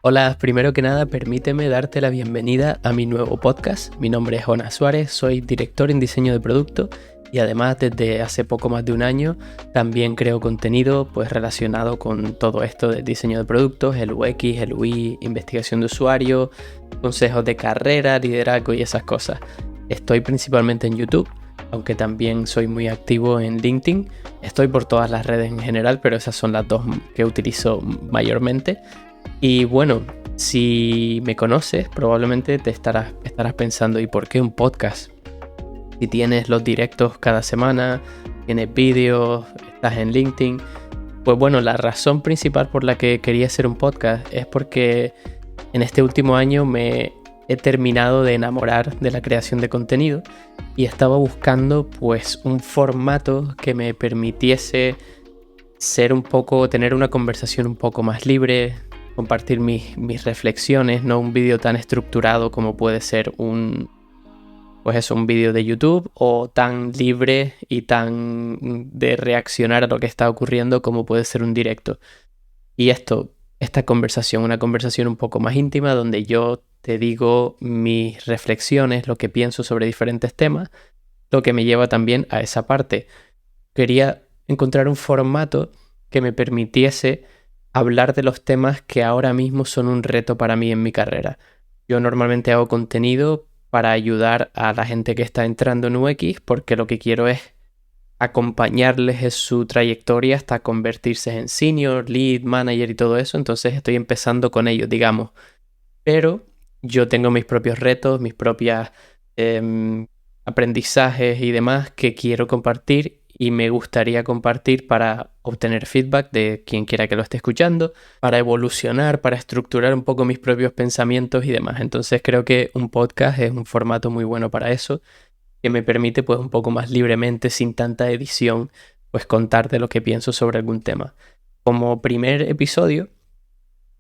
Hola, primero que nada, permíteme darte la bienvenida a mi nuevo podcast. Mi nombre es Jonas Suárez, soy director en diseño de producto y además desde hace poco más de un año también creo contenido relacionado con todo esto del diseño de productos, el UX, el UI, investigación de usuario, consejos de carrera, liderazgo y esas cosas. Estoy principalmente en YouTube, aunque también soy muy activo en LinkedIn. Estoy por todas las redes en general, pero esas son las dos que utilizo mayormente. Y bueno, si me conoces, probablemente te estarás pensando, ¿y por qué un podcast? Si tienes los directos cada semana, tienes vídeos, estás en LinkedIn. Pues bueno, la razón principal por la que quería hacer un podcast es porque en este último año me he terminado de enamorar de la creación de contenido y estaba buscando pues un formato que me permitiese tener una conversación un poco más libre, compartir mis reflexiones, no un vídeo tan estructurado como puede ser un vídeo de YouTube, o tan libre y tan de reaccionar a lo que está ocurriendo como puede ser un directo. Y esta conversación, una conversación un poco más íntima donde yo te digo mis reflexiones, lo que pienso sobre diferentes temas, lo que me lleva también a esa parte. Quería encontrar un formato que me permitiese hablar de los temas que ahora mismo son un reto para mí en mi carrera. Yo normalmente hago contenido para ayudar a la gente que está entrando en UX porque lo que quiero es acompañarles en su trayectoria hasta convertirse en senior, lead, manager y todo eso. Entonces estoy empezando con ellos, digamos. Pero yo tengo mis propios retos, mis propias aprendizajes y demás que quiero compartir y me gustaría compartir para obtener feedback de quien quiera que lo esté escuchando, para evolucionar, para estructurar un poco mis propios pensamientos y demás. Entonces creo que un podcast es un formato muy bueno para eso, que me permite pues un poco más libremente, sin tanta edición, pues contarte lo que pienso sobre algún tema. Como primer episodio,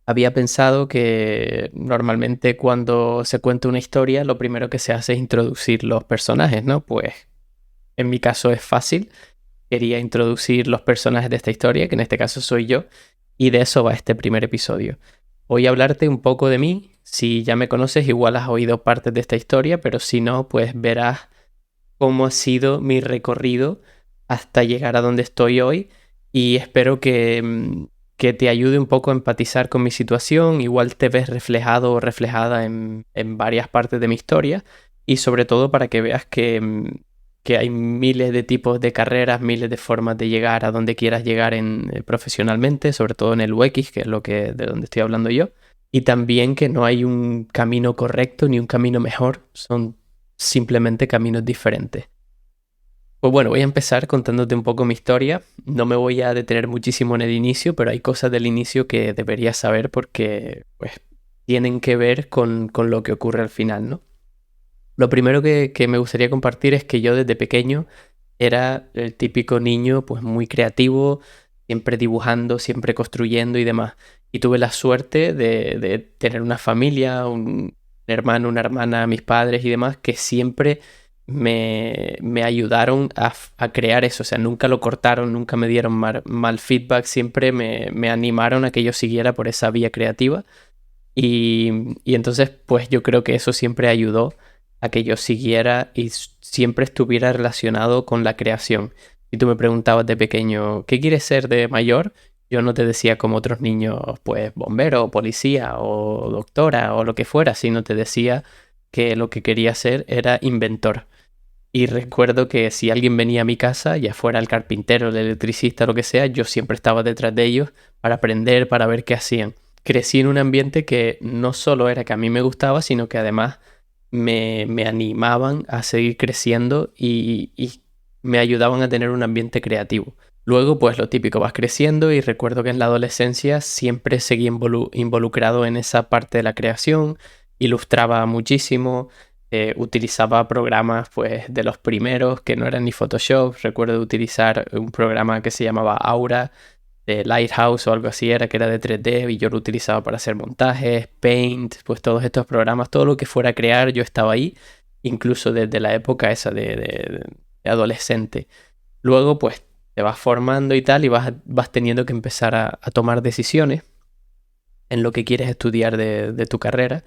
había pensado que normalmente cuando se cuenta una historia, lo primero que se hace es introducir los personajes, ¿no? Pues en mi caso es fácil. Quería introducir los personajes de esta historia, que en este caso soy yo, y de eso va este primer episodio. Voy a hablarte un poco de mí. Si ya me conoces, igual has oído partes de esta historia, pero si no, pues verás cómo ha sido mi recorrido hasta llegar a donde estoy hoy, y espero que te ayude un poco a empatizar con mi situación. Igual te ves reflejado o reflejada en varias partes de mi historia, y sobre todo para que veas que hay miles de tipos de carreras, miles de formas de llegar a donde quieras llegar profesionalmente, sobre todo en el UX, que es de donde estoy hablando yo. Y también que no hay un camino correcto ni un camino mejor, son simplemente caminos diferentes. Pues bueno, voy a empezar contándote un poco mi historia. No me voy a detener muchísimo en el inicio, pero hay cosas del inicio que deberías saber porque pues tienen que ver con lo que ocurre al final, ¿no? Lo primero que me gustaría compartir es que yo desde pequeño era el típico niño pues muy creativo, siempre dibujando, siempre construyendo y demás. Y tuve la suerte de tener una familia, un hermano, una hermana, mis padres y demás, que siempre me ayudaron a crear eso. O sea, nunca lo cortaron, nunca me dieron mal feedback, siempre me animaron a que yo siguiera por esa vía creativa. Y entonces pues yo creo que eso siempre ayudó a que yo siguiera y siempre estuviera relacionado con la creación. Si tú me preguntabas de pequeño, ¿qué quieres ser de mayor? Yo no te decía como otros niños, pues bombero, policía o doctora o lo que fuera, sino te decía que lo que quería ser era inventor. Y recuerdo que si alguien venía a mi casa, ya fuera el carpintero, el electricista, lo que sea, yo siempre estaba detrás de ellos para aprender, para ver qué hacían. Crecí en un ambiente que no solo era que a mí me gustaba, sino que además me animaban a seguir creciendo y me ayudaban a tener un ambiente creativo. Luego, pues lo típico, vas creciendo y recuerdo que en la adolescencia siempre seguí involucrado en esa parte de la creación, ilustraba muchísimo, utilizaba programas pues de los primeros que no eran ni Photoshop. Recuerdo utilizar un programa que se llamaba Aura, de Lighthouse o algo así era, que era de 3D y yo lo utilizaba para hacer montajes, Paint, pues todos estos programas, todo lo que fuera a crear, yo estaba ahí, incluso desde la época esa de adolescente. Luego pues te vas formando y tal y vas teniendo que empezar a tomar decisiones. en lo que quieres estudiar de tu carrera.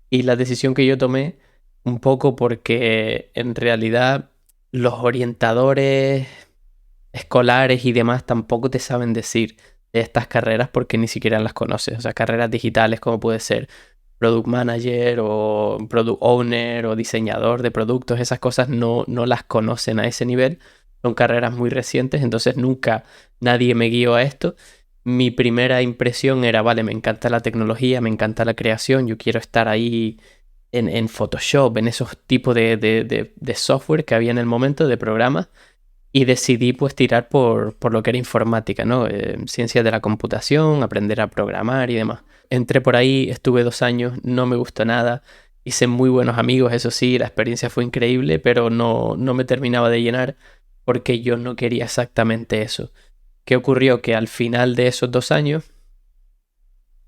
Y la decisión que yo tomé, un poco porque en realidad los orientadores escolares y demás tampoco te saben decir de estas carreras porque ni siquiera las conoces. O sea, carreras digitales como puede ser Product Manager o Product Owner o diseñador de productos, esas cosas no las conocen a ese nivel. Son carreras muy recientes, entonces nunca nadie me guió a esto. Mi primera impresión era, vale, me encanta la tecnología, me encanta la creación, yo quiero estar ahí en Photoshop, en esos tipos de software que había en el momento, de programas, y decidí pues tirar por lo que era informática, ¿no? Ciencias de la computación, aprender a programar y demás. Entré por ahí, estuve 2 años, no me gustó nada, hice muy buenos amigos, eso sí, la experiencia fue increíble, pero no me terminaba de llenar porque yo no quería exactamente eso. ¿Qué ocurrió? Que al final de esos 2 años,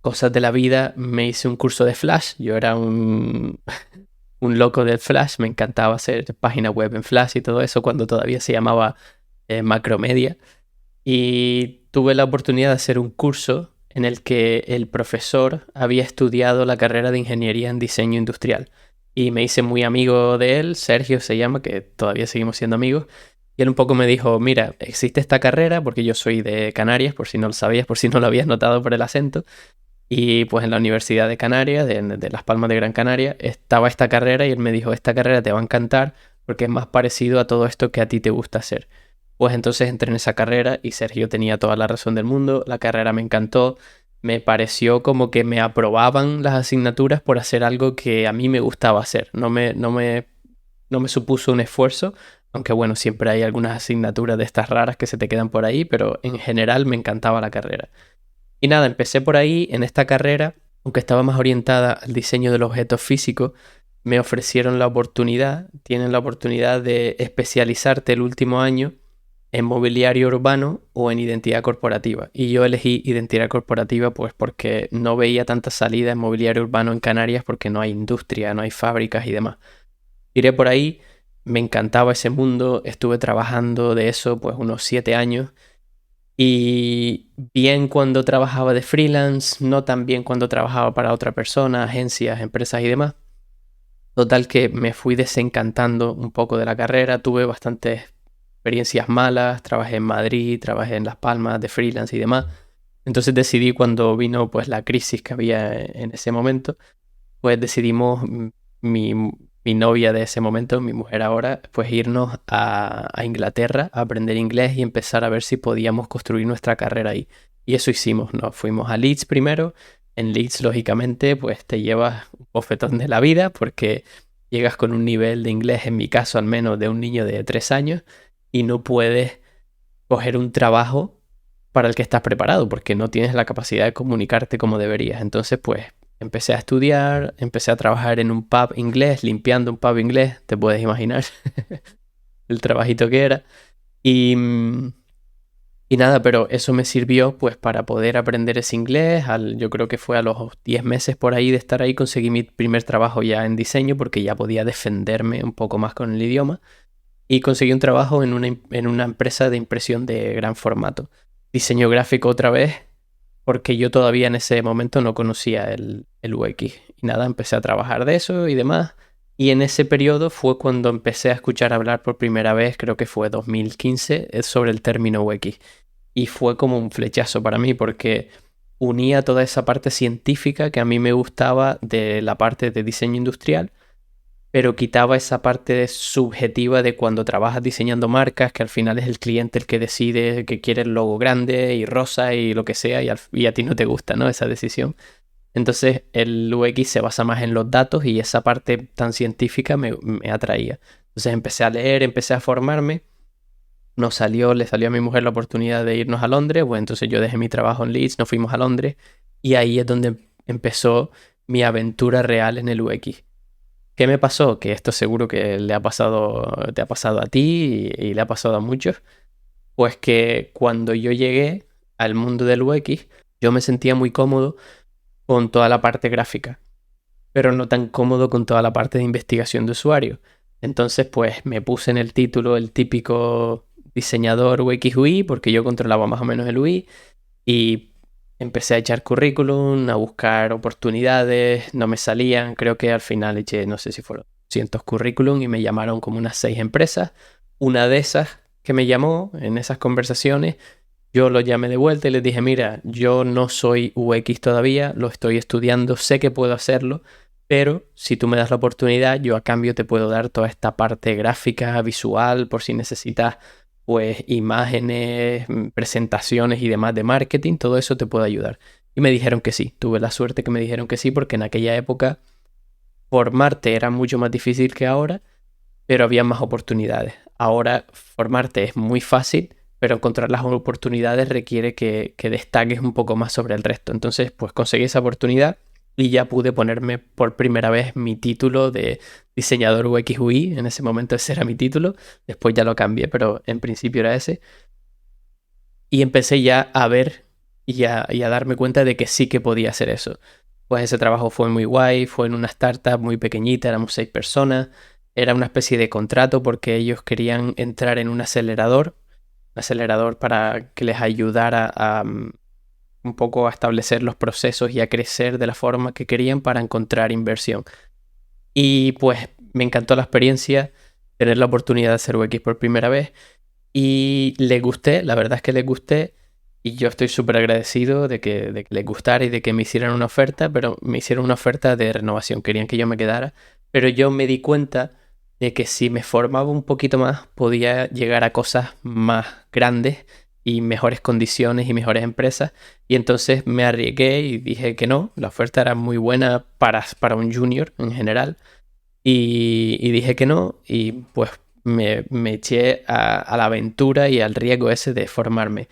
cosas de la vida, me hice un curso de Flash. Yo era un loco del Flash, me encantaba hacer páginas web en Flash y todo eso cuando todavía se llamaba Macromedia. Y tuve la oportunidad de hacer un curso en el que el profesor había estudiado la carrera de ingeniería en diseño industrial. Y me hice muy amigo de él, Sergio se llama, que todavía seguimos siendo amigos. Y él un poco me dijo, mira, existe esta carrera, porque yo soy de Canarias, por si no lo sabías, por si no lo habías notado por el acento. Y pues en la Universidad de Canarias, de Las Palmas de Gran Canaria, estaba esta carrera y él me dijo, esta carrera te va a encantar porque es más parecido a todo esto que a ti te gusta hacer. Pues entonces entré en esa carrera y Sergio tenía toda la razón del mundo, la carrera me encantó, me pareció como que me aprobaban las asignaturas por hacer algo que a mí me gustaba hacer, no me supuso un esfuerzo, aunque bueno, siempre hay algunas asignaturas de estas raras que se te quedan por ahí, pero en general me encantaba la carrera. Y nada, empecé por ahí en esta carrera, aunque estaba más orientada al diseño de los objetos físicos, me ofrecieron la oportunidad, tienen la oportunidad de especializarte el último año en mobiliario urbano o en identidad corporativa. Y yo elegí identidad corporativa pues porque no veía tanta salida en mobiliario urbano en Canarias porque no hay industria, no hay fábricas y demás. Tiré por ahí, me encantaba ese mundo, estuve trabajando de eso pues unos 7 años y bien cuando trabajaba de freelance, no tan bien cuando trabajaba para otra persona, agencias, empresas y demás. Total que me fui desencantando un poco de la carrera, tuve bastantes experiencias malas, trabajé en Madrid, trabajé en Las Palmas de freelance y demás. Entonces decidí cuando vino pues la crisis que había en ese momento, pues decidimos mi, mi novia de ese momento, mi mujer ahora, pues irnos a Inglaterra a aprender inglés y empezar a ver si podíamos construir nuestra carrera ahí. Y eso hicimos, nos fuimos a Leeds primero. En Leeds, lógicamente, pues te llevas un bofetón de la vida porque llegas con un nivel de inglés, en mi caso al menos, de un niño de 3 años y no puedes coger un trabajo para el que estás preparado porque no tienes la capacidad de comunicarte como deberías. Entonces, pues empecé a estudiar, empecé a trabajar en un pub inglés, limpiando un pub inglés, te puedes imaginar el trabajito que era. Y, y nada, pero eso me sirvió pues para poder aprender ese inglés. Yo creo que fue a los 10 meses por ahí de estar ahí, conseguí mi primer trabajo ya en diseño porque ya podía defenderme un poco más con el idioma. Y conseguí un trabajo en una empresa de impresión de gran formato. Diseño gráfico otra vez, porque yo todavía en ese momento no conocía el UX. Y nada, empecé a trabajar de eso y demás. Y en ese periodo fue cuando empecé a escuchar hablar por primera vez, creo que fue 2015, sobre el término UX. Y fue como un flechazo para mí porque unía toda esa parte científica que a mí me gustaba de la parte de diseño industrial, pero quitaba esa parte subjetiva de cuando trabajas diseñando marcas, que al final es el cliente el que decide que quiere el logo grande y rosa y lo que sea, y a ti no te gusta, ¿no? Esa decisión. Entonces el UX se basa más en los datos y esa parte tan científica me atraía. Entonces empecé a leer, empecé a formarme. Le salió a mi mujer la oportunidad de irnos a Londres. Bueno, entonces yo dejé mi trabajo en Leeds, nos fuimos a Londres y ahí es donde empezó mi aventura real en el UX. ¿Qué me pasó? Que esto seguro que te ha pasado a ti y le ha pasado a muchos. Pues que cuando yo llegué al mundo del UX, yo me sentía muy cómodo con toda la parte gráfica, pero no tan cómodo con toda la parte de investigación de usuario. Entonces, pues me puse en el título el típico diseñador UX UI, porque yo controlaba más o menos el UI, y empecé a echar currículum, a buscar oportunidades, no me salían. Creo que al final eché, no sé si fueron cientos currículum y me llamaron como unas 6 empresas. Una de esas que me llamó en esas conversaciones, yo lo llamé de vuelta y les dije, mira, yo no soy UX todavía, lo estoy estudiando, sé que puedo hacerlo, pero si tú me das la oportunidad, yo a cambio te puedo dar toda esta parte gráfica, visual, por si necesitas pues imágenes, presentaciones y demás de marketing, todo eso te puede ayudar. Y me dijeron que sí, tuve la suerte que me dijeron que sí, porque en aquella época formarte era mucho más difícil que ahora, pero había más oportunidades. Ahora formarte es muy fácil, pero encontrar las oportunidades requiere que destaques un poco más sobre el resto. Entonces, pues conseguí esa oportunidad y ya pude ponerme por primera vez mi título de diseñador UX UI. En ese momento ese era mi título, después ya lo cambié, pero en principio era ese. Y empecé ya a ver y a darme cuenta de que sí que podía hacer eso. Pues ese trabajo fue muy guay, fue en una startup muy pequeñita, éramos 6 personas. Era una especie de contrato porque ellos querían entrar en un acelerador para que les ayudara a un poco a establecer los procesos y a crecer de la forma que querían para encontrar inversión. Y pues me encantó la experiencia, tener la oportunidad de hacer UX por primera vez y les gusté, la verdad es que les gusté y yo estoy súper agradecido de que les gustara y de que me hicieran una oferta, pero me hicieron una oferta de renovación, querían que yo me quedara, pero yo me di cuenta de que si me formaba un poquito más podía llegar a cosas más grandes y mejores condiciones y mejores empresas y entonces me arriesgué y dije que no, la oferta era muy buena para un junior en general y dije que no y pues me eché a la aventura y al riesgo ese de formarme.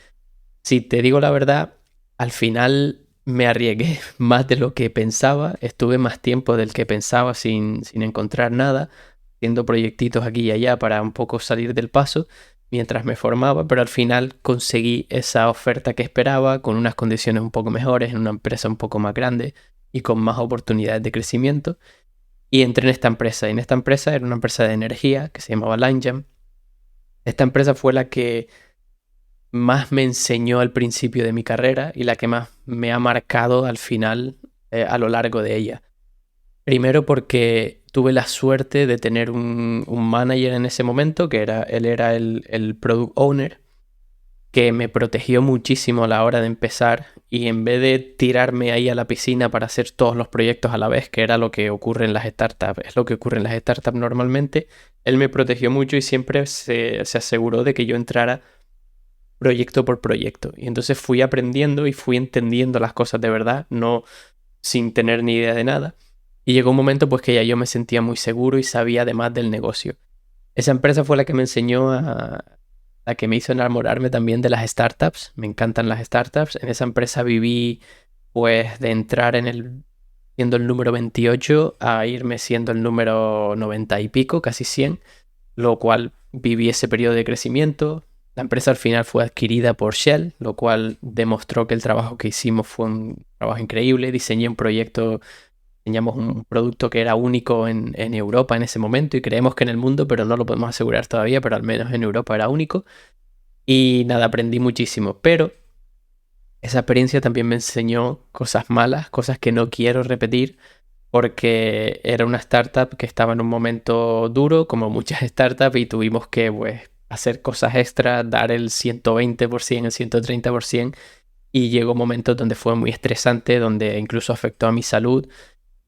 Si te digo la verdad, al final me arriesgué más de lo que pensaba, estuve más tiempo del que pensaba sin encontrar nada, haciendo proyectitos aquí y allá para un poco salir del paso mientras me formaba, pero al final conseguí esa oferta que esperaba con unas condiciones un poco mejores, en una empresa un poco más grande y con más oportunidades de crecimiento. Y entré en esta empresa, y en esta empresa era una empresa de energía que se llamaba LineJam. Esta empresa fue la que más me enseñó al principio de mi carrera y la que más me ha marcado al final a lo largo de ella. Primero porque tuve la suerte de tener un manager en ese momento, él era el product owner, que me protegió muchísimo a la hora de empezar y en vez de tirarme ahí a la piscina para hacer todos los proyectos a la vez, que era lo que ocurre en las startups, es lo que ocurre en las startups normalmente, él me protegió mucho y siempre se aseguró de que yo entrara proyecto por proyecto. Y entonces fui aprendiendo y fui entendiendo las cosas de verdad, no sin tener ni idea de nada. Y llegó un momento pues que ya yo me sentía muy seguro y sabía además del negocio. Esa empresa fue la que me enseñó la que me hizo enamorarme también de las startups. Me encantan las startups. En esa empresa viví pues de entrar siendo el número 28 a irme siendo el número 90 y pico, casi 100, lo cual viví ese periodo de crecimiento. La empresa al final fue adquirida por Shell, lo cual demostró que el trabajo que hicimos fue un trabajo increíble. Diseñamos un producto que era único en Europa en ese momento y creemos que en el mundo, pero no lo podemos asegurar todavía, pero al menos en Europa era único. Y nada, aprendí muchísimo, pero esa experiencia también me enseñó cosas malas, cosas que no quiero repetir, porque era una startup que estaba en un momento duro, como muchas startups, y tuvimos que pues, hacer cosas extras, dar el 120%, el 130%, y llegó momentos donde fue muy estresante, donde incluso afectó a mi salud.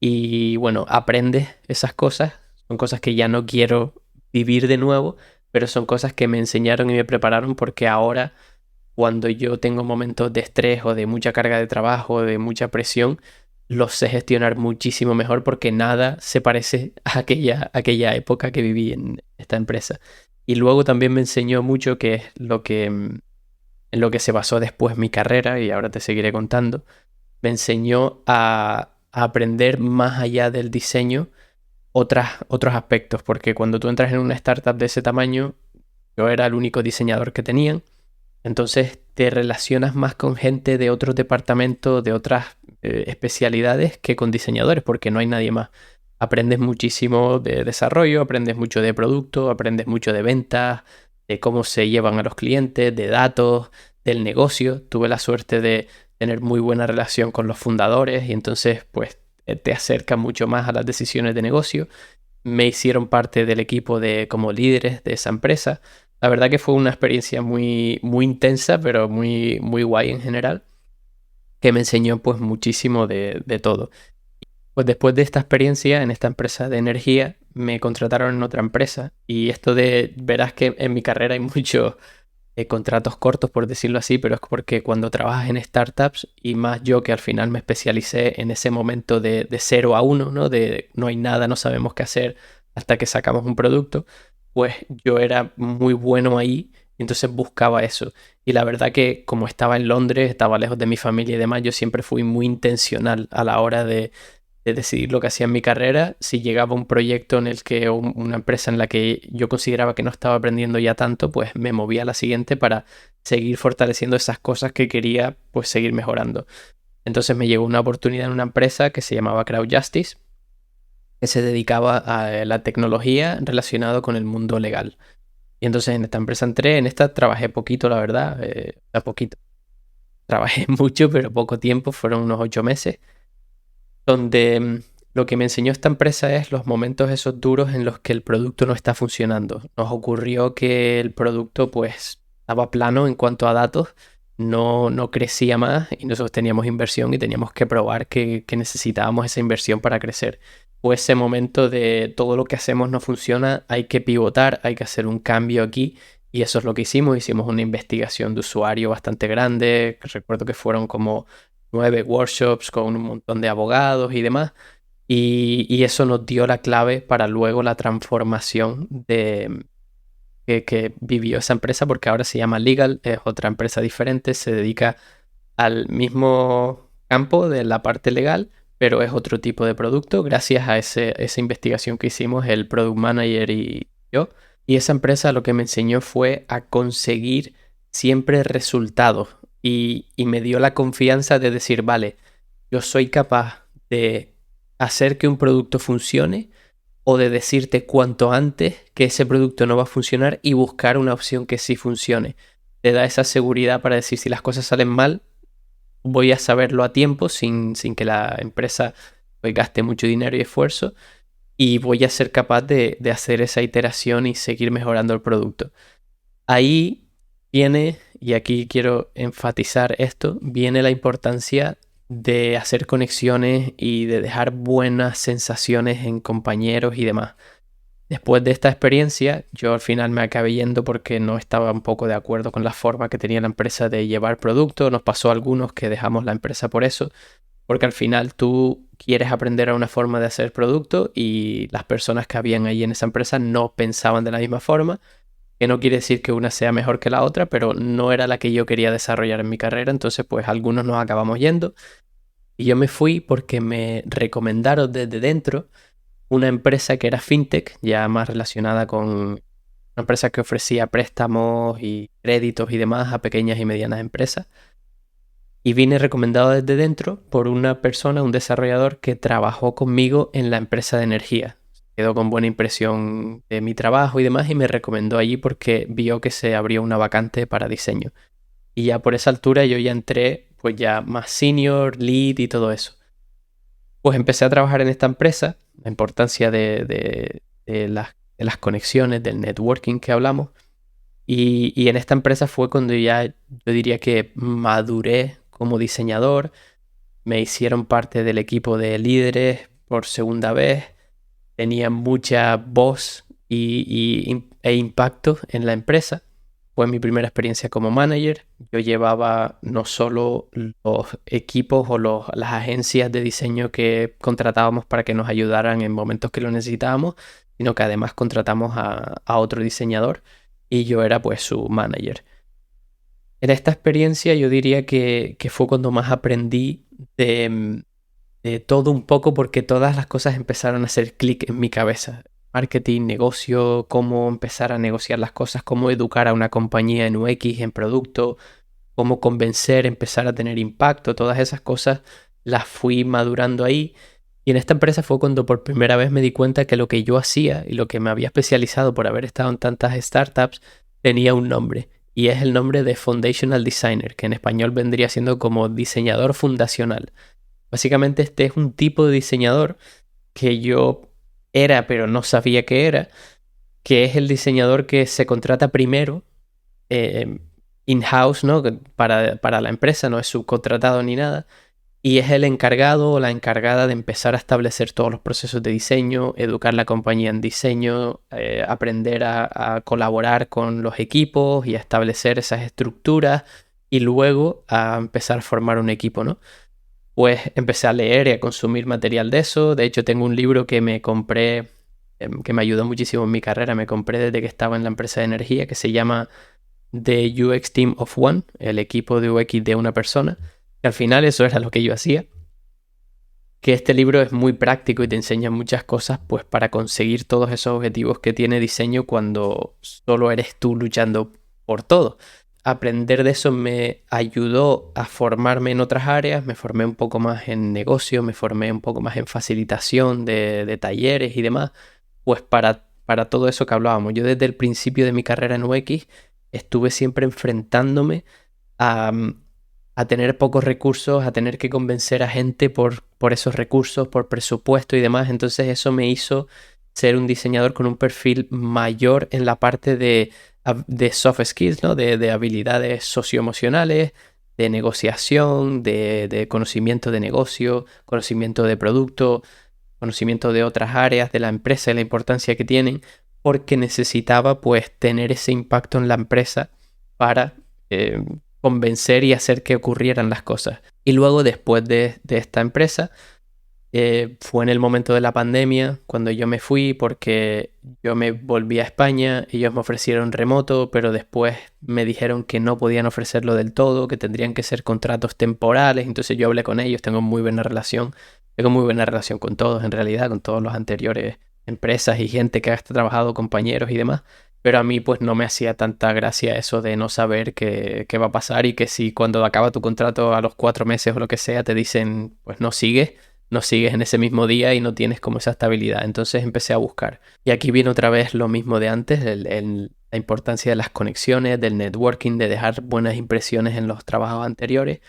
Y bueno, aprendes esas cosas, son cosas que ya no quiero vivir de nuevo, pero son cosas que me enseñaron y me prepararon porque ahora, cuando yo tengo momentos de estrés o de mucha carga de trabajo o de mucha presión, los sé gestionar muchísimo mejor porque nada se parece a aquella época que viví en esta empresa. Y luego también me enseñó mucho, que es en lo que se basó después mi carrera, y ahora te seguiré contando, me enseñó a aprender más allá del diseño otros aspectos, porque cuando tú entras en una startup de ese tamaño, yo era el único diseñador que tenían, entonces te relacionas más con gente de otros departamentos, de otras especialidades que con diseñadores, porque no hay nadie más. Aprendes muchísimo de desarrollo, aprendes mucho de producto, aprendes mucho de ventas, de cómo se llevan a los clientes, de datos, del negocio. Tuve la suerte de tener muy buena relación con los fundadores y entonces pues te acerca mucho más a las decisiones de negocio. Me hicieron parte del equipo de como líderes de esa empresa. La verdad que fue una experiencia muy, muy intensa, pero muy, muy guay en general, que me enseñó pues muchísimo de todo. Pues después de esta experiencia en esta empresa de energía, me contrataron en otra empresa y esto verás que en mi carrera hay muchos contratos cortos, por decirlo así, pero es porque cuando trabajas en startups y más yo que al final me especialicé en ese momento de 0 a 1, ¿no? De no hay nada, no sabemos qué hacer hasta que sacamos un producto, pues yo era muy bueno ahí y entonces buscaba eso. Y la verdad que como estaba en Londres, estaba lejos de mi familia y demás, yo siempre fui muy intencional a la hora de decidir lo que hacía en mi carrera. Si llegaba un proyecto en el que, o una empresa en la que yo consideraba que no estaba aprendiendo ya tanto, pues me movía a la siguiente para seguir fortaleciendo esas cosas que quería, pues seguir mejorando. Entonces me llegó una oportunidad en una empresa que se llamaba Crowd Justice, que se dedicaba a la tecnología relacionada con el mundo legal. Y entonces en esta empresa entré, en esta trabajé poquito, la verdad, poquito. Trabajé mucho, pero poco tiempo, fueron unos 8 meses donde lo que me enseñó esta empresa es los momentos esos duros en los que el producto no está funcionando. Nos ocurrió que el producto pues estaba plano en cuanto a datos, no crecía más y nosotros teníamos inversión y teníamos que probar que necesitábamos esa inversión para crecer. Fue ese momento de todo lo que hacemos no funciona, hay que pivotar, hay que hacer un cambio aquí. Y eso es lo que hicimos. Hicimos una investigación de usuario bastante grande. Recuerdo que fueron como 9 workshops con un montón de abogados y demás. Y eso nos dio la clave para luego la transformación que vivió esa empresa, porque ahora se llama Legal, es otra empresa diferente, se dedica al mismo campo de la parte legal, pero es otro tipo de producto, gracias a esa investigación que hicimos el Product Manager y yo. Y esa empresa lo que me enseñó fue a conseguir siempre resultados y me dio la confianza de decir, vale, yo soy capaz de hacer que un producto funcione o de decirte cuanto antes que ese producto no va a funcionar y buscar una opción que sí funcione. Te da esa seguridad para decir si las cosas salen mal, voy a saberlo a tiempo sin que la empresa pues, gaste mucho dinero y esfuerzo y voy a ser capaz de hacer esa iteración y seguir mejorando el producto. Ahí viene, y aquí quiero enfatizar esto, viene la importancia de hacer conexiones y de dejar buenas sensaciones en compañeros y demás. Después de esta experiencia, yo al final me acabé yendo porque no estaba un poco de acuerdo con la forma que tenía la empresa de llevar producto. Nos pasó a algunos que dejamos la empresa por eso, porque al final tú quieres aprender a una forma de hacer producto y las personas que habían ahí en esa empresa no pensaban de la misma forma, que no quiere decir que una sea mejor que la otra, pero no era la que yo quería desarrollar en mi carrera, entonces pues algunos nos acabamos yendo y yo me fui porque me recomendaron desde dentro una empresa que era fintech, ya más relacionada con una empresa que ofrecía préstamos y créditos y demás a pequeñas y medianas empresas. Y vine recomendado desde dentro por una persona, un desarrollador que trabajó conmigo en la empresa de energía. Quedó con buena impresión de mi trabajo y demás y me recomendó allí porque vio que se abrió una vacante para diseño. Y ya por esa altura yo ya entré pues ya más senior, lead y todo eso. Pues empecé a trabajar en esta empresa, la importancia de las conexiones, del networking que hablamos. Y en esta empresa fue cuando ya yo diría que maduré como diseñador, me hicieron parte del equipo de líderes por segunda vez, tenía mucha voz e impacto en la empresa. Fue mi primera experiencia como manager. Yo llevaba no solo los equipos o las agencias de diseño que contratábamos para que nos ayudaran en momentos que lo necesitábamos, sino que además contratamos a otro diseñador y yo era pues su manager. En esta experiencia yo diría que fue cuando más aprendí de todo un poco porque todas las cosas empezaron a hacer clic en mi cabeza. Marketing, negocio, cómo empezar a negociar las cosas, cómo educar a una compañía en UX, en producto, cómo convencer, empezar a tener impacto, todas esas cosas las fui madurando ahí. Y en esta empresa fue cuando por primera vez me di cuenta que lo que yo hacía y lo que me había especializado por haber estado en tantas startups tenía un nombre y es el nombre de Foundational Designer, que en español vendría siendo como diseñador fundacional. Básicamente este es un tipo de diseñador que yo era, pero no sabía que era, que es el diseñador que se contrata primero eh, in-house, ¿no? Para la empresa, no es subcontratado ni nada. Y es el encargado o la encargada de empezar a establecer todos los procesos de diseño, educar la compañía en diseño, aprender a colaborar con los equipos y a establecer esas estructuras y luego a empezar a formar un equipo, ¿no? Pues empecé a leer y a consumir material de eso. De hecho, tengo un libro que me compré, que me ayudó muchísimo en mi carrera. Me compré desde que estaba en la empresa de energía, que se llama The UX Team of One, el equipo de UX de una persona. Que al final eso era lo que yo hacía. Que este libro es muy práctico y te enseña muchas cosas, pues para conseguir todos esos objetivos que tiene diseño cuando solo eres tú luchando por todo. Aprender de eso me ayudó a formarme en otras áreas, me formé un poco más en negocio, me formé un poco más en facilitación de talleres y demás, pues para todo eso que hablábamos. Yo desde el principio de mi carrera en UX estuve siempre enfrentándome a, a tener pocos recursos, a tener que convencer a gente por esos recursos, por presupuesto y demás. Entonces eso me hizo ser un diseñador con un perfil mayor en la parte de soft skills, ¿no? De habilidades socioemocionales, de negociación, de conocimiento de negocio, conocimiento de producto, conocimiento de otras áreas de la empresa y la importancia que tienen, porque necesitaba pues tener ese impacto en la empresa para convencer y hacer que ocurrieran las cosas. Y luego después de esta empresa, fue en el momento de la pandemia cuando yo me fui porque yo me volví a España, ellos me ofrecieron remoto, pero después me dijeron que no podían ofrecerlo del todo, que tendrían que ser contratos temporales, entonces yo hablé con ellos, tengo muy buena relación con todos en realidad, con todos los anteriores empresas y gente que ha trabajado, compañeros y demás. Pero a mí pues no me hacía tanta gracia eso de no saber qué va a pasar y que si cuando acaba tu contrato a los 4 meses o lo que sea te dicen pues no sigues en ese mismo día y no tienes como esa estabilidad. Entonces empecé a buscar. Y aquí viene otra vez lo mismo de antes, la importancia de las conexiones, del networking, de dejar buenas impresiones en los trabajos anteriores.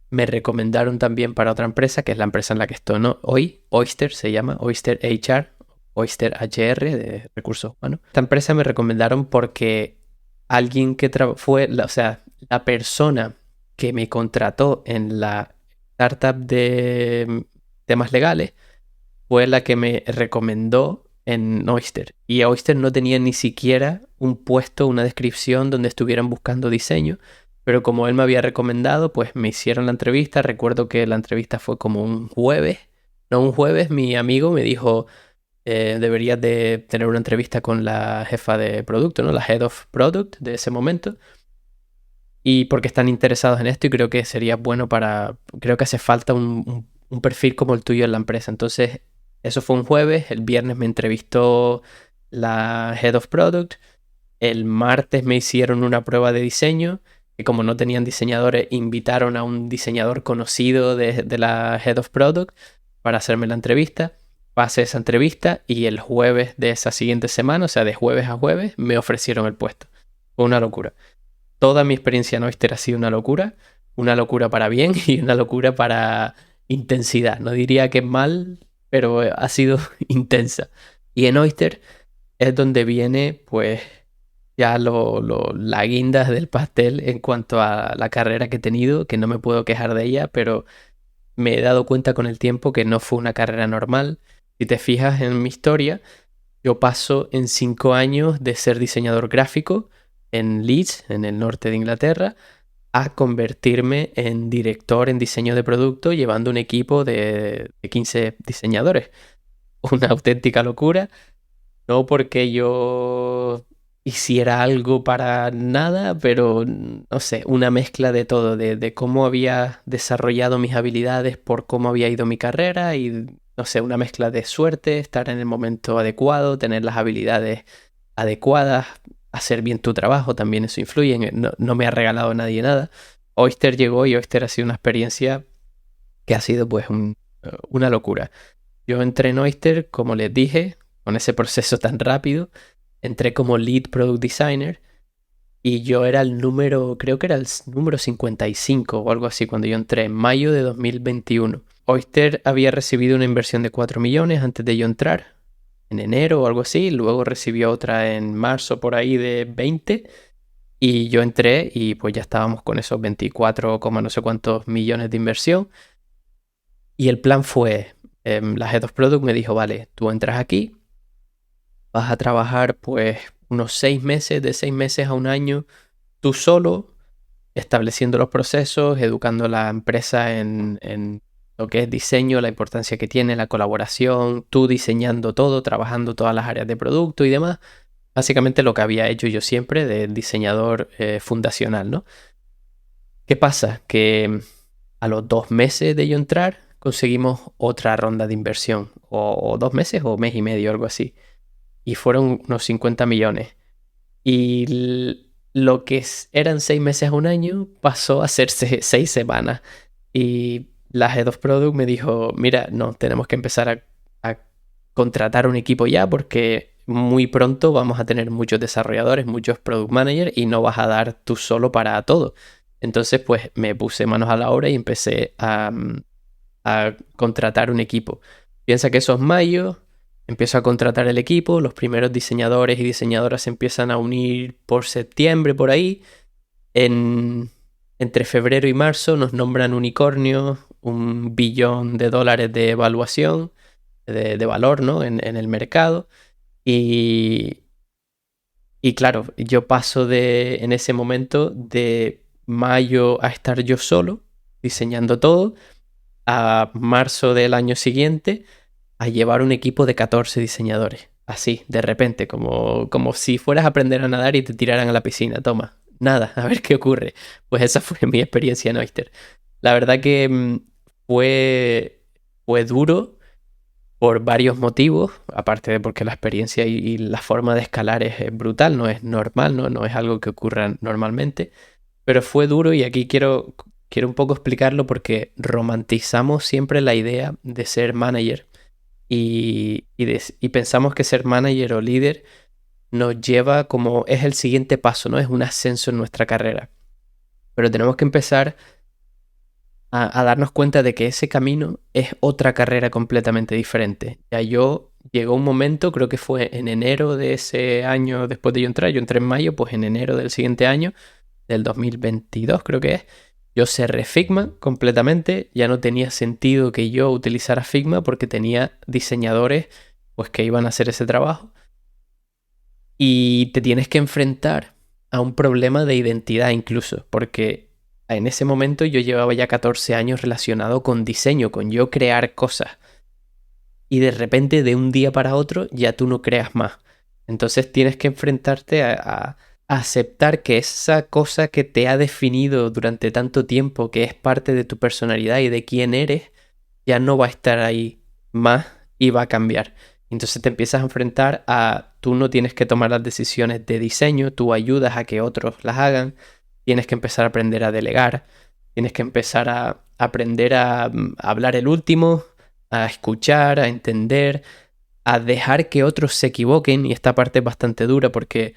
Me recomendaron también para otra empresa, que es la empresa en la que estoy hoy, Oyster se llama, Oyster HR, Oyster HR de recursos humanos. Esta empresa me recomendaron porque alguien que fue, o sea, la persona que me contrató en la startup de temas legales fue la que me recomendó en Oyster. Y Oyster no tenía ni siquiera un puesto, una descripción donde estuvieran buscando diseño. Pero como él me había recomendado, pues me hicieron la entrevista. Recuerdo que la entrevista fue como un jueves. No, un jueves mi amigo me dijo, deberías de tener una entrevista con la jefa de producto, ¿no? La Head of Product de ese momento. Y porque están interesados en esto y creo que sería bueno creo que hace falta un perfil como el tuyo en la empresa. Entonces, eso fue un jueves. El viernes me entrevistó la Head of Product. El martes me hicieron una prueba de diseño, que como no tenían diseñadores, invitaron a un diseñador conocido de la Head of Product para hacerme la entrevista. Pasé esa entrevista y el jueves de esa siguiente semana, o sea, de jueves a jueves, me ofrecieron el puesto. Fue una locura. Toda mi experiencia en Oyster ha sido una locura para bien y una locura para intensidad. No diría que mal, pero ha sido intensa. Y en Oyster es donde viene, pues, ya la guinda del pastel en cuanto a la carrera que he tenido, que no me puedo quejar de ella, pero me he dado cuenta con el tiempo que no fue una carrera normal. Si te fijas en mi historia, yo paso en 5 años de ser diseñador gráfico en Leeds, en el norte de Inglaterra, a convertirme en director en diseño de producto llevando un equipo de 15 diseñadores. Una auténtica locura. No porque yo hiciera algo para nada, pero no sé, una mezcla de todo, de cómo había desarrollado mis habilidades por cómo había ido mi carrera y no sé, una mezcla de suerte, estar en el momento adecuado, tener las habilidades adecuadas, hacer bien tu trabajo, también eso influye, no me ha regalado nadie nada. Oyster llegó y Oyster ha sido una experiencia que ha sido pues una locura. Yo entré en Oyster, como les dije, con ese proceso tan rápido, entré como Lead Product Designer Y yo era el número, creo que era el número 55 o algo así cuando yo entré en mayo de 2021. Oyster había recibido una inversión de 4 millones antes de yo entrar, en enero o algo así. Luego recibió otra en marzo por ahí de 20. Y yo entré y pues ya estábamos con esos 24, no sé cuántos millones de inversión. Y el plan fue, la Head of Product me dijo, vale, tú entras aquí, vas a trabajar pues unos 6 meses, de 6 meses a un año, tú solo, estableciendo los procesos, educando a la empresa en lo que es diseño, la importancia que tiene, la colaboración, tú diseñando todo, trabajando todas las áreas de producto y demás. Básicamente lo que había hecho yo siempre de diseñador fundacional, ¿no? ¿Qué pasa? Que a los 2 meses de yo entrar conseguimos otra ronda de inversión, o 2 meses o mes y medio, algo así. Y fueron unos 50 millones. Y lo que eran 6 meses a un año pasó a ser 6 semanas. Y la Head of Product me dijo, mira, no, tenemos que empezar a contratar un equipo ya porque muy pronto vamos a tener muchos desarrolladores, muchos product managers y no vas a dar tú solo para todo. Entonces, pues me puse manos a la obra y empecé a contratar un equipo. Piensa que eso es mayo, empiezo a contratar el equipo, los primeros diseñadores y diseñadoras se empiezan a unir por septiembre, por ahí. Entre febrero y marzo nos nombran unicornios, $1 billón de evaluación, de valor, ¿no? En el mercado. Y, y claro, yo paso en ese momento de mayo a estar yo solo, diseñando todo, a marzo del año siguiente a llevar un equipo de 14 diseñadores. Así, de repente, como si fueras a aprender a nadar y te tiraran a la piscina. Toma, nada, a ver qué ocurre. Pues esa fue mi experiencia en Oyster. La verdad que fue duro por varios motivos, aparte de porque la experiencia y la forma de escalar es brutal, no es normal, no es algo que ocurra normalmente, pero fue duro y aquí quiero un poco explicarlo porque romantizamos siempre la idea de ser manager y pensamos que ser manager o líder nos lleva como es el siguiente paso, ¿no? Es un ascenso en nuestra carrera. Pero tenemos que empezar a darnos cuenta de que ese camino es otra carrera completamente diferente. Ya llegó un momento, creo que fue en enero de ese año después de yo entré en mayo, pues en enero del siguiente año, del 2022 creo que es, yo cerré Figma completamente, ya no tenía sentido que yo utilizara Figma porque tenía diseñadores pues que iban a hacer ese trabajo y te tienes que enfrentar a un problema de identidad incluso, porque en ese momento yo llevaba ya 14 años relacionado con diseño, con yo crear cosas y de repente de un día para otro ya tú no creas más. Entonces tienes que enfrentarte a aceptar que esa cosa que te ha definido durante tanto tiempo, que es parte de tu personalidad y de quién eres, ya no va a estar ahí más y va a cambiar. Entonces te empiezas a enfrentar a tú no tienes que tomar las decisiones de diseño, tú ayudas a que otros las hagan, tienes que empezar a aprender a delegar, tienes que empezar a aprender a hablar el último, a escuchar, a entender, a dejar que otros se equivoquen y esta parte es bastante dura porque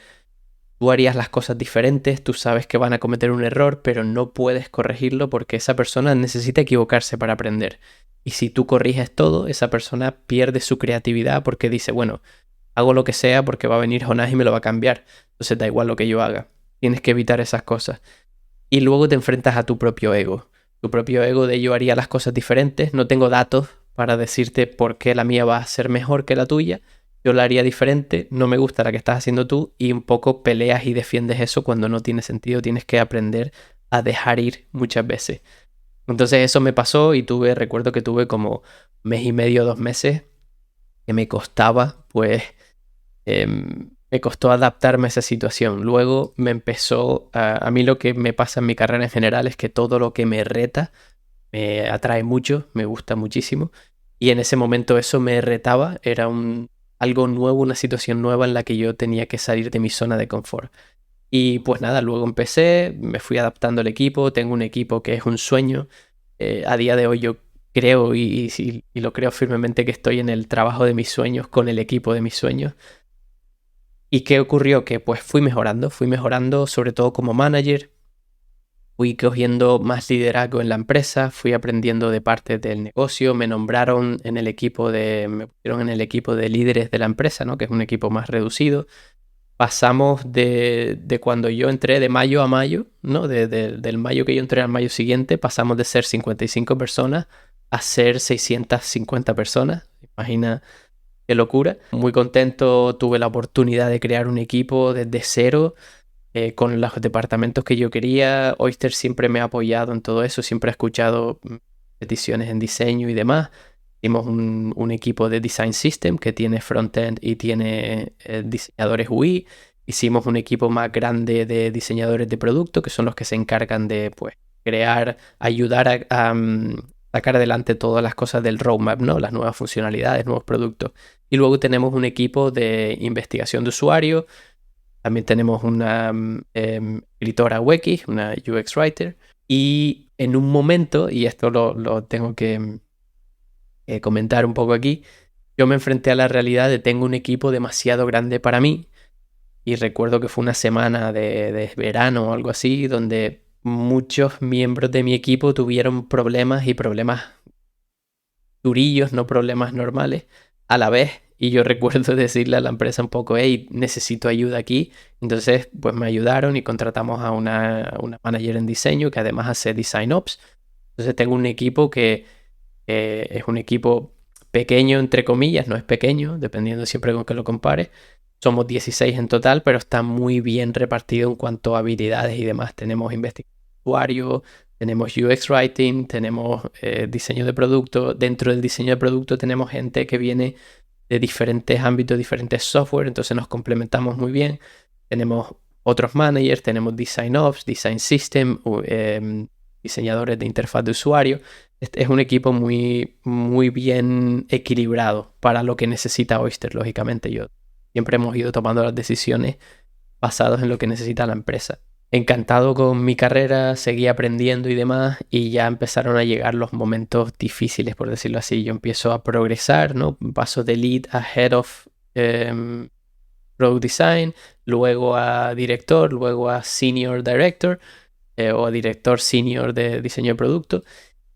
tú harías las cosas diferentes, tú sabes que van a cometer un error, pero no puedes corregirlo porque esa persona necesita equivocarse para aprender. Y si tú corriges todo, esa persona pierde su creatividad porque dice, bueno, hago lo que sea porque va a venir Jonás y me lo va a cambiar. Entonces da igual lo que yo haga. Tienes que evitar esas cosas. Y luego te enfrentas a tu propio ego. Tu propio ego de yo haría las cosas diferentes, no tengo datos para decirte por qué la mía va a ser mejor que la tuya, yo la haría diferente, no me gusta la que estás haciendo tú y un poco peleas y defiendes eso cuando no tiene sentido, tienes que aprender a dejar ir muchas veces. Entonces eso me pasó y recuerdo que tuve como mes y medio, 2 meses que me costaba, pues me costó adaptarme a esa situación. Luego me empezó, a mí lo que me pasa en mi carrera en general es que todo lo que me reta me atrae mucho, me gusta muchísimo. Y en ese momento eso me retaba, era algo nuevo, una situación nueva en la que yo tenía que salir de mi zona de confort. Y pues nada, luego empecé, me fui adaptando al equipo, tengo un equipo que es un sueño. A día de hoy yo creo y lo creo firmemente que estoy en el trabajo de mis sueños con el equipo de mis sueños. ¿Y qué ocurrió? Que pues fui mejorando sobre todo como manager, fui cogiendo más liderazgo en la empresa, fui aprendiendo de parte del negocio, me pusieron en el equipo de líderes de la empresa, ¿no? Que es un equipo más reducido. Pasamos de cuando yo entré de mayo a mayo, ¿no? Del mayo que yo entré al mayo siguiente, pasamos de ser 55 personas a ser 650 personas. Imagina qué locura. Muy contento, tuve la oportunidad de crear un equipo desde cero, con los departamentos que yo quería. Oyster siempre me ha apoyado en todo eso, siempre ha escuchado peticiones en diseño y demás. Hicimos un equipo de Design System que tiene frontend y tiene diseñadores UI. Hicimos un equipo más grande de diseñadores de producto, que son los que se encargan de pues, crear, ayudar a sacar adelante todas las cosas del roadmap, ¿no? Las nuevas funcionalidades, nuevos productos. Y luego tenemos un equipo de investigación de usuario. También tenemos una escritora UX, una UX writer. Y en un momento, y esto lo tengo que comentar un poco aquí, yo me enfrenté a la realidad de tengo un equipo demasiado grande para mí. Y recuerdo que fue una semana de verano o algo así, donde muchos miembros de mi equipo tuvieron problemas y problemas durillos, no problemas normales, a la vez. Y yo recuerdo decirle a la empresa un poco, hey, necesito ayuda aquí. Entonces, pues me ayudaron y contratamos a una manager en diseño que además hace Design Ops. Entonces tengo un equipo que es un equipo pequeño, entre comillas, no es pequeño, dependiendo siempre con que lo compare. Somos 16 en total, pero está muy bien repartido en cuanto a habilidades y demás. Tenemos investigación de usuario, tenemos UX Writing, tenemos diseño de producto. Dentro del diseño de producto tenemos gente que viene de diferentes ámbitos, diferentes software, entonces nos complementamos muy bien. Tenemos otros managers, tenemos Design Ops, Design System, diseñadores de interfaz de usuario. Este es un equipo muy, muy bien equilibrado para lo que necesita Oyster, lógicamente. Siempre hemos ido tomando las decisiones basadas en lo que necesita la empresa. Encantado con mi carrera, seguí aprendiendo y demás, y ya empezaron a llegar los momentos difíciles, por decirlo así. Yo empiezo a progresar, ¿no? Paso de lead a head of product design, luego a director, luego a senior director, o a director senior de diseño de producto.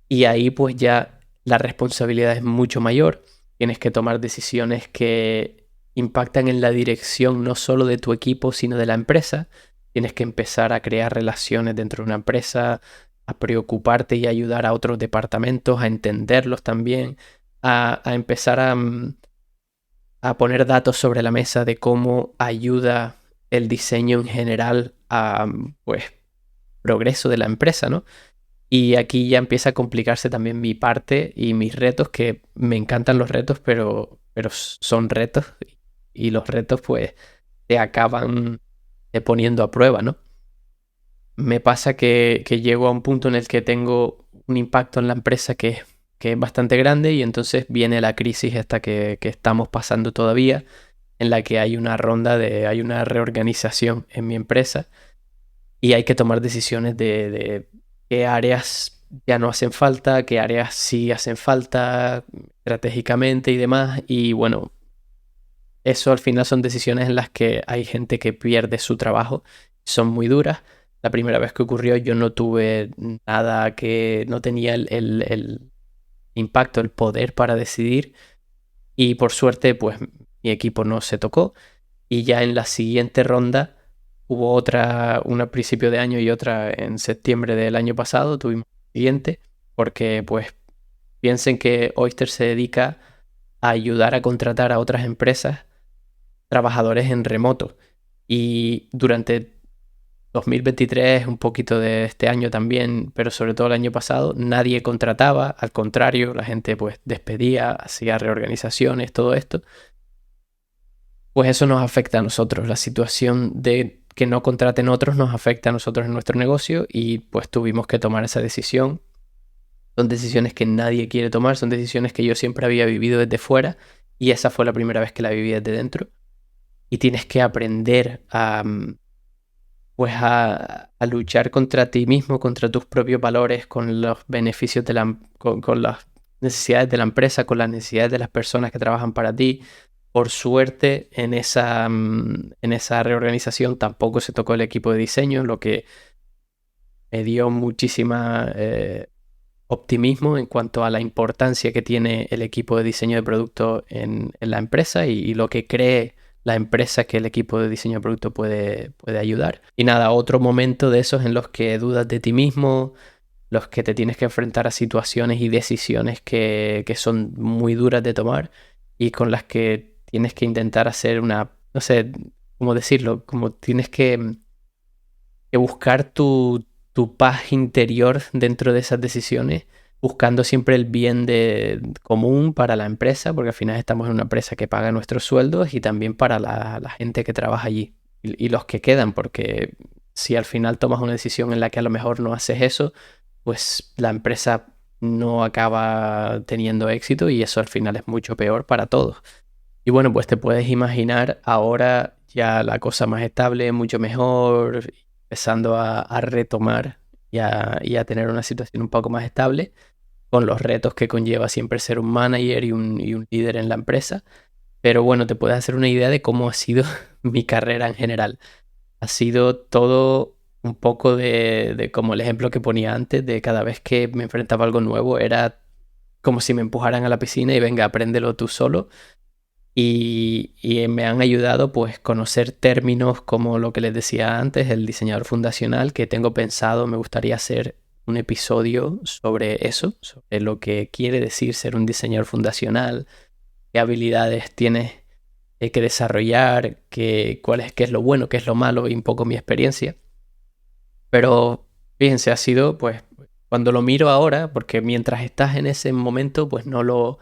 Y ahí pues ya la responsabilidad es mucho mayor. Tienes que tomar decisiones que impactan en la dirección no solo de tu equipo, sino de la empresa. Tienes que empezar a crear relaciones dentro de una empresa, a preocuparte y ayudar a otros departamentos, a entenderlos también, a empezar a poner datos sobre la mesa de cómo ayuda el diseño en general a pues progreso de la empresa, ¿no? Y aquí ya empieza a complicarse también mi parte y mis retos, que me encantan los retos, pero son retos y los retos pues te acaban poniendo a prueba, ¿no? Me pasa que llego a un punto en el que tengo un impacto en la empresa que es bastante grande, y entonces viene la crisis esta que estamos pasando todavía, en la que hay hay una reorganización en mi empresa y hay que tomar decisiones de qué áreas ya no hacen falta, qué áreas sí hacen falta estratégicamente y demás. Y bueno, eso al final son decisiones en las que hay gente que pierde su trabajo, son muy duras. La primera vez que ocurrió yo no tuve nada, que no tenía el impacto, el poder para decidir, y por suerte pues mi equipo no se tocó, y ya en la siguiente ronda hubo otra, una a principio de año y otra en septiembre del año pasado, tuvimos la siguiente, porque pues piensen que Oyster se dedica a ayudar a contratar a otras empresas trabajadores en remoto, y durante 2023, un poquito de este año también, pero sobre todo el año pasado, nadie contrataba, al contrario, la gente pues despedía, hacía reorganizaciones, todo esto. Pues eso nos afecta a nosotros, la situación de que no contraten otros nos afecta a nosotros en nuestro negocio, y pues tuvimos que tomar esa decisión. Son decisiones que nadie quiere tomar, son decisiones que yo siempre había vivido desde fuera, y esa fue la primera vez que la viví desde dentro. Y tienes que aprender pues a luchar contra ti mismo, contra tus propios valores, con los beneficios con las necesidades de la empresa, con las necesidades de las personas que trabajan para ti. Por suerte, en esa reorganización tampoco se tocó el equipo de diseño, lo que me dio muchísima optimismo en cuanto a la importancia que tiene el equipo de diseño de producto en la empresa y lo que cree la empresa que el equipo de diseño de producto puede ayudar. Y nada, otro momento de esos en los que dudas de ti mismo, los que te tienes que enfrentar a situaciones y decisiones que son muy duras de tomar y con las que tienes que intentar hacer no sé cómo decirlo, como tienes que buscar tu paz interior dentro de esas decisiones, buscando siempre el bien común para la empresa, porque al final estamos en una empresa que paga nuestros sueldos y también para la gente que trabaja allí y los que quedan, porque si al final tomas una decisión en la que a lo mejor no haces eso, pues la empresa no acaba teniendo éxito y eso al final es mucho peor para todos. Y bueno, pues te puedes imaginar ahora ya la cosa más estable, mucho mejor, empezando a retomar y a tener una situación un poco más estable, con los retos que conlleva siempre ser un manager y un líder en la empresa. Pero bueno, te puedes hacer una idea de cómo ha sido mi carrera en general. Ha sido todo un poco de como el ejemplo que ponía antes, de cada vez que me enfrentaba a algo nuevo, era como si me empujaran a la piscina y venga, apréndelo tú solo. Y me han ayudado pues conocer términos como lo que les decía antes, el diseñador fundacional, que tengo pensado, me gustaría hacer un episodio sobre eso, sobre lo que quiere decir ser un diseñador fundacional, qué habilidades tienes que desarrollar, qué es lo bueno, qué es lo malo y un poco mi experiencia. Pero fíjense, ha sido pues cuando lo miro ahora, porque mientras estás en ese momento pues no lo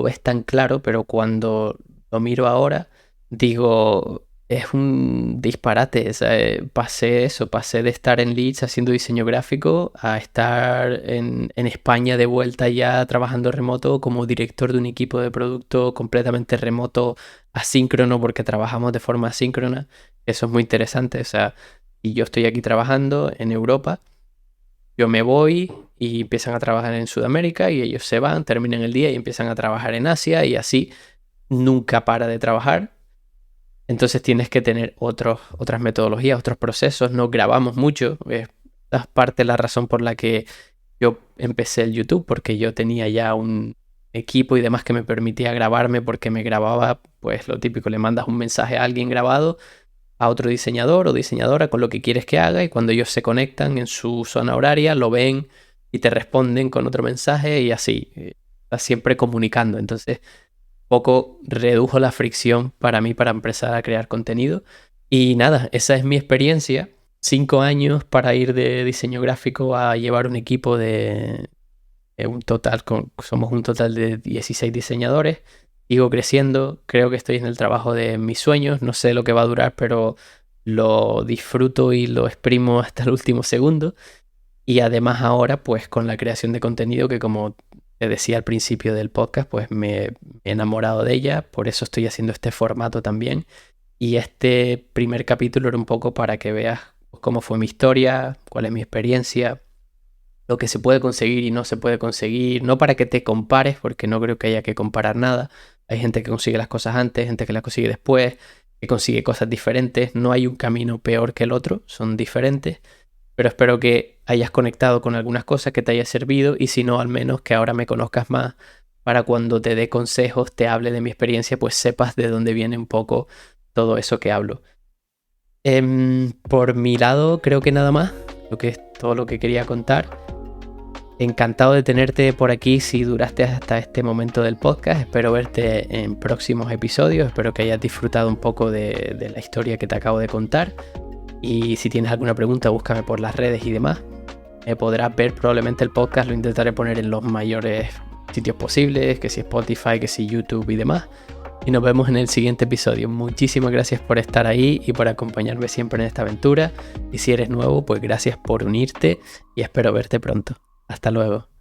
ves tan claro, pero cuando lo miro ahora, digo, es un disparate. O sea, pasé de estar en Leeds haciendo diseño gráfico a estar en España de vuelta ya trabajando remoto como director de un equipo de producto completamente remoto, asíncrono, porque trabajamos de forma asíncrona. Eso es muy interesante. O sea, y yo estoy aquí trabajando en Europa. Yo me voy y empiezan a trabajar en Sudamérica y ellos se van, terminan el día y empiezan a trabajar en Asia y así nunca para de trabajar. Entonces tienes que tener otras metodologías, otros procesos. No grabamos mucho. Es parte de la razón por la que yo empecé el YouTube, porque yo tenía ya un equipo y demás que me permitía grabarme, porque me grababa, pues lo típico, le mandas un mensaje a alguien grabado, a otro diseñador o diseñadora con lo que quieres que haga y cuando ellos se conectan en su zona horaria lo ven y te responden con otro mensaje y así, estás siempre comunicando. Entonces, poco redujo la fricción para mí para empezar a crear contenido. Y nada, esa es mi experiencia. 5 años para ir de diseño gráfico a llevar un equipo somos un total de 16 diseñadores. Sigo creciendo, creo que estoy en el trabajo de mis sueños, no sé lo que va a durar, pero lo disfruto y lo exprimo hasta el último segundo. Y además ahora, pues con la creación de contenido, que como te decía al principio del podcast, pues me he enamorado de ella, por eso estoy haciendo este formato también. Y este primer capítulo era un poco para que veas cómo fue mi historia, cuál es mi experiencia, lo que se puede conseguir y no se puede conseguir, no para que te compares, porque no creo que haya que comparar nada. Hay gente que consigue las cosas antes, gente que las consigue después, que consigue cosas diferentes. No hay un camino peor que el otro, son diferentes. Pero espero que hayas conectado con algunas cosas, que te haya servido y si no, al menos que ahora me conozcas más para cuando te dé consejos, te hable de mi experiencia, pues sepas de dónde viene un poco todo eso que hablo. Por mi lado, creo que nada más, lo que es todo lo que quería contar. Encantado de tenerte por aquí si duraste hasta este momento del podcast. Espero verte en próximos episodios. Espero que hayas disfrutado un poco de la historia que te acabo de contar. Y si tienes alguna pregunta, búscame por las redes y demás. Me podrás ver probablemente el podcast. Lo intentaré poner en los mayores sitios posibles, que si Spotify, que si YouTube y demás. Y nos vemos en el siguiente episodio. Muchísimas gracias por estar ahí y por acompañarme siempre en esta aventura. Y si eres nuevo, pues gracias por unirte y espero verte pronto. Hasta luego.